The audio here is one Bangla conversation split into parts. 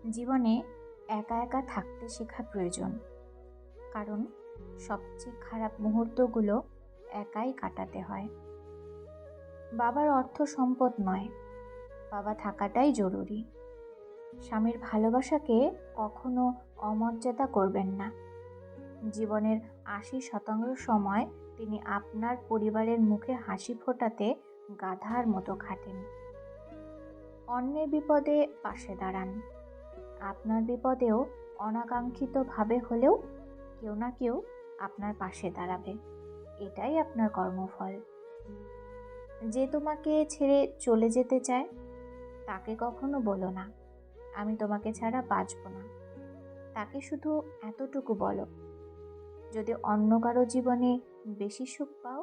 জীবনে একা একা থাকতে শেখা প্রয়োজন, কারণ সবচেয়ে খারাপ মুহূর্তগুলো একাই কাটাতে হয়। বাবার অর্থ সম্পদ নয়, বাবা থাকাটাই জরুরি। স্বামীর ভালোবাসাকে কখনো অমর্যাদা করবেন না। জীবনের ৮০% সময় তিনি আপনার পরিবারের মুখে হাসি ফোটাতে গাধার মতো খাটেন। অন্যের বিপদে পাশে দাঁড়ান, আপনার বিপদেও অনাকাঙ্ক্ষিতভাবে হলেও কেউ না কেউ আপনার পাশে দাঁড়াবে। এটাই আপনার কর্মফল। যে তোমাকে ছেড়ে চলে যেতে চায় তাকে কখনো বলো না, আমি তোমাকে ছাড়া বাঁচব না। তাকে শুধু এতটুকু বলো, যদি অন্য কারো জীবনে বেশি সুখ পাও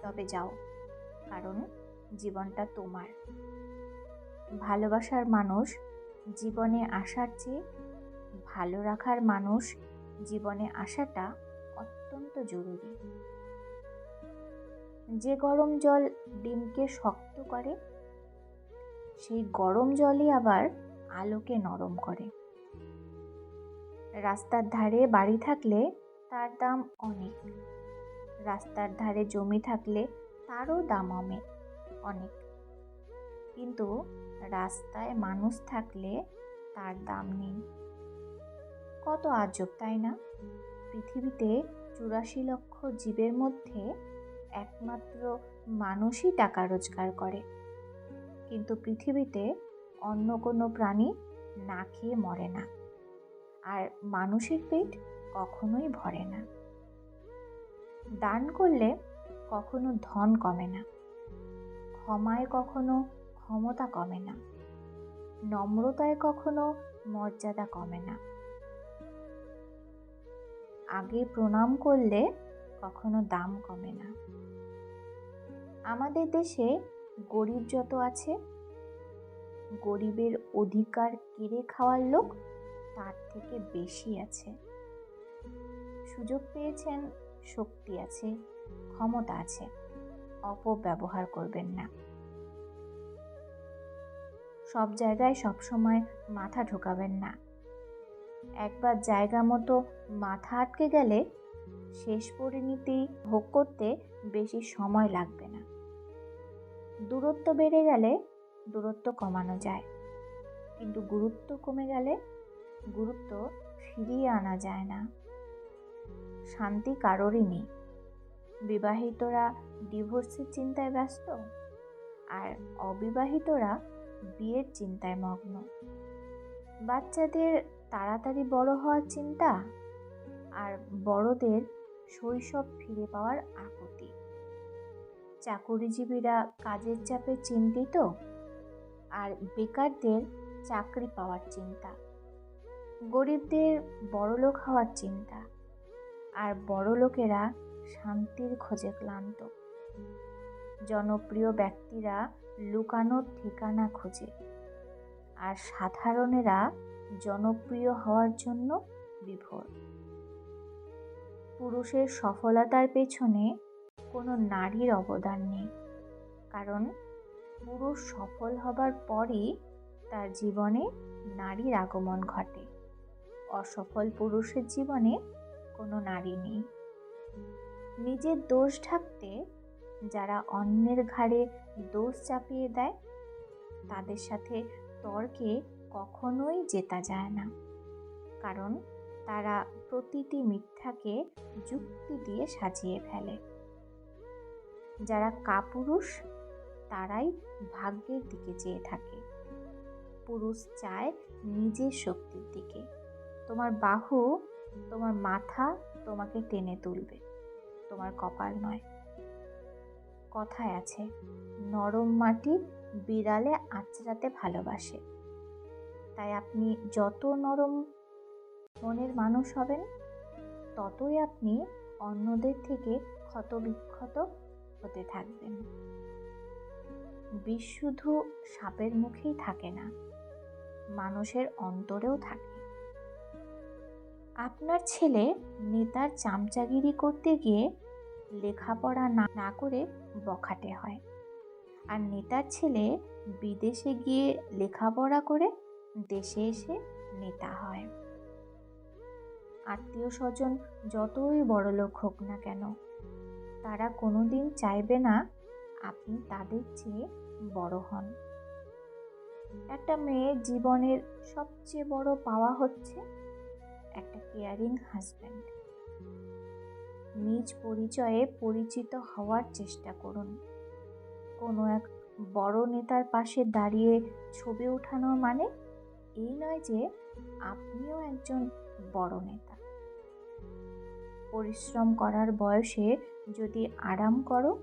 তবে যাও, কারণ জীবনটা তোমার। ভালোবাসার মানুষ জীবনে আসার চেয়ে ভালো রাখার মানুষ জীবনে আসাটা অত্যন্ত জরুরি। যে গরম জল ডিমকে শক্ত করে, সেই গরম জলই আবার আলোকে নরম করে। রাস্তার ধারে বাড়ি থাকলে তার দাম অনেক, রাস্তার ধারে জমি থাকলে তারও দাম অনেক, কিন্তু রাস্তায় মানুষ থাকলে তার দাম নেই। কত আজব, তাই না? পৃথিবীতে ৮৪ লক্ষ জীবের মধ্যে একমাত্র মানুষই টাকা রোজগার করে, কিন্তু পৃথিবীতে অন্য কোনো প্রাণী না খেয়ে মরে না, আর মানুষের পেট কখনোই ভরে না। দান করলে কখনো ধন কমে না, ক্ষমায় কখনো ক্ষমতা কমে না, নম্রতায় কখনো মর্যাদা কমে না। আগে প্রণাম করলে কখনো দাম কমে না। আমাদের দেশে গরিব যত আছে, গরিবের অধিকার কেড়ে খাওয়ার লোক তার থেকে বেশি আছে। সুযোগ পেয়েছেন, শক্তি আছে, ক্ষমতা আছে, অপব্যবহার করবেন না। সব জায়গায় সবসময় মাথা ঢোকাবেন না। একবার জায়গা মতো মাথা আটকে গেলে শেষ পরিণতি ভোগ করতে বেশি সময় লাগবে না। দূরত্ব বেড়ে গেলে দূরত্ব কমানো যায়, কিন্তু গুরুত্ব কমে গেলে গুরুত্ব ফিরিয়ে আনা যায় না। শান্তি কারোরই নেই। বিবাহিতরা ডিভোর্সের চিন্তায় ব্যস্ত, আর অবিবাহিতরা বিয়ের চিন্তায় মগ্ন। বাচ্চাদের তাড়াতাড়ি বড় হওয়ার চিন্তা, আর বড়দের শৈশব ফিরে পাওয়ার আকুতি। চাকুরিজীবীরা কাজের চাপে চিন্তিত, আর বেকারদের চাকরি পাওয়ার চিন্তা। গরিবদের বড়লোক হওয়ার চিন্তা, আর বড়লোকেরা শান্তির খোঁজে ক্লান্ত। জনপ্রিয় ব্যক্তিরা লুকানোর ঠিকানা খোঁজে, আর সাধারণেরা জনপ্রিয় হওয়ার জন্য বিভোর। পুরুষের সফলতার পেছনে কোনো নারীর অবদান নেই, কারণ পুরুষ সফল হবার পরই তার জীবনে নারীর আগমন ঘটে। অসফল পুরুষের জীবনে কোনো নারী নেই। নিজের দোষ ঢাকতে যারা অন্যের ঘাড়ে দোষ চাপিয়ে দেয়, তাদের সাথে তর্কে কখনোই জেতা যায় না, কারণ তারা প্রতিটি মিথ্যাকে যুক্তি দিয়ে সাজিয়ে ফেলে। যারা কাপুরুষ তারাই ভাগ্যের দিকে চেয়ে থাকে। পুরুষ চায় নিজের শক্তির দিকে। তোমার বাহু, তোমার মাথা তোমাকে টেনে তুলবে, তোমার কপাল নয়। কথায় আছে, নরম মাটি বিড়ালে আঁচড়াতে ভালোবাসে। তাই আপনি যত নরম মনের মানুষ হবেন, ততই আপনি অন্যদের থেকে ক্ষতবিক্ষত হতে থাকবেন। বিষ শুধু সাপের মুখেই থাকে না, মানুষের অন্তরেও থাকে। আপনার ছেলে নেতার চামচাগিরি করতে গিয়ে লেখাপড়া না করে বখাটে হয়, আর নেতার ছেলে বিদেশে গিয়ে লেখাপড়া করে দেশে এসে নেতা হয়। আত্মীয় স্বজন যতই বড়লোক হোক না কেন, তারা কোনোদিন চাইবে না আপনি তাদের চেয়ে বড় হন। একটা মেয়ের জীবনের সবচেয়ে বড় পাওয়া হচ্ছে একটা কেয়ারিং হাজব্যান্ড। নিজ পরিচয়ে পরিচিত হওয়ার চেষ্টা করুন। কোনো এক বড় নেতার পাশে দাঁড়িয়ে ছবি ওঠানো মানে এই নয় যে আপনিও একজন বড় নেতা। পরিশ্রম করার বয়সে যদি আরাম করো,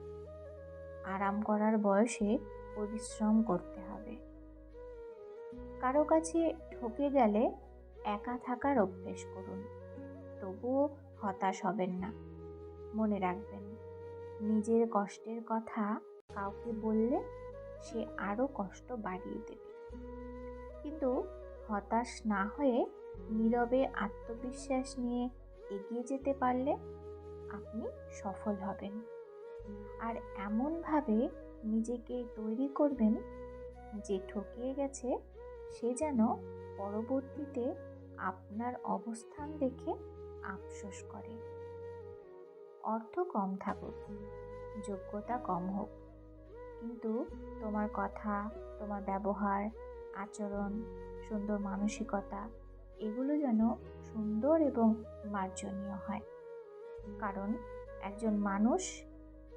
আরাম করার বয়সে পরিশ্রম করতে হবে। কারো কাছে ঠকে গেলে একা থাকার অভ্যেস করুন, তবুও হতাশ হবেন না। মনে রাখবেন, নিজের কষ্টের কথা কাউকে বললে সে আরও কষ্ট বাড়িয়ে দেবে। কিন্তু হতাশ না হয়ে নীরবে আত্মবিশ্বাস নিয়ে এগিয়ে যেতে পারলে আপনি সফল হবেন। আর এমনভাবে নিজেকে তৈরি করবেন যে ঠকিয়ে গেছে সে যেন পরবর্তীতে আপনার অবস্থান দেখে আফসোস করে। অর্থ কম থাকুক, যোগ্যতা কম হোক, কিন্তু তোমার কথা, তোমার ব্যবহার, আচরণ, সুন্দর মানসিকতা এগুলো যেন সুন্দর এবং মার্জনীয় হয়। কারণ একজন মানুষ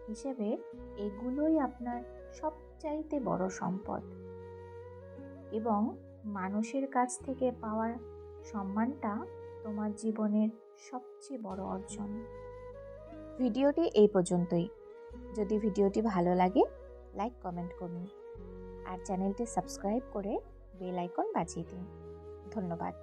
হিসেবে এগুলোই আপনার সবচাইতে বড় সম্পদ, এবং মানুষের কাছ থেকে পাওয়ার সম্মানটা তোমার জীবনের সবচেয়ে বড় অর্জন। ভিডিওটি এই পর্যন্তই। যদি ভিডিওটি ভালো লাগে লাইক কমেন্ট করুন আর চ্যানেলটি সাবস্ক্রাইব করে বেল আইকন বাজিয়ে দিন। ধন্যবাদ।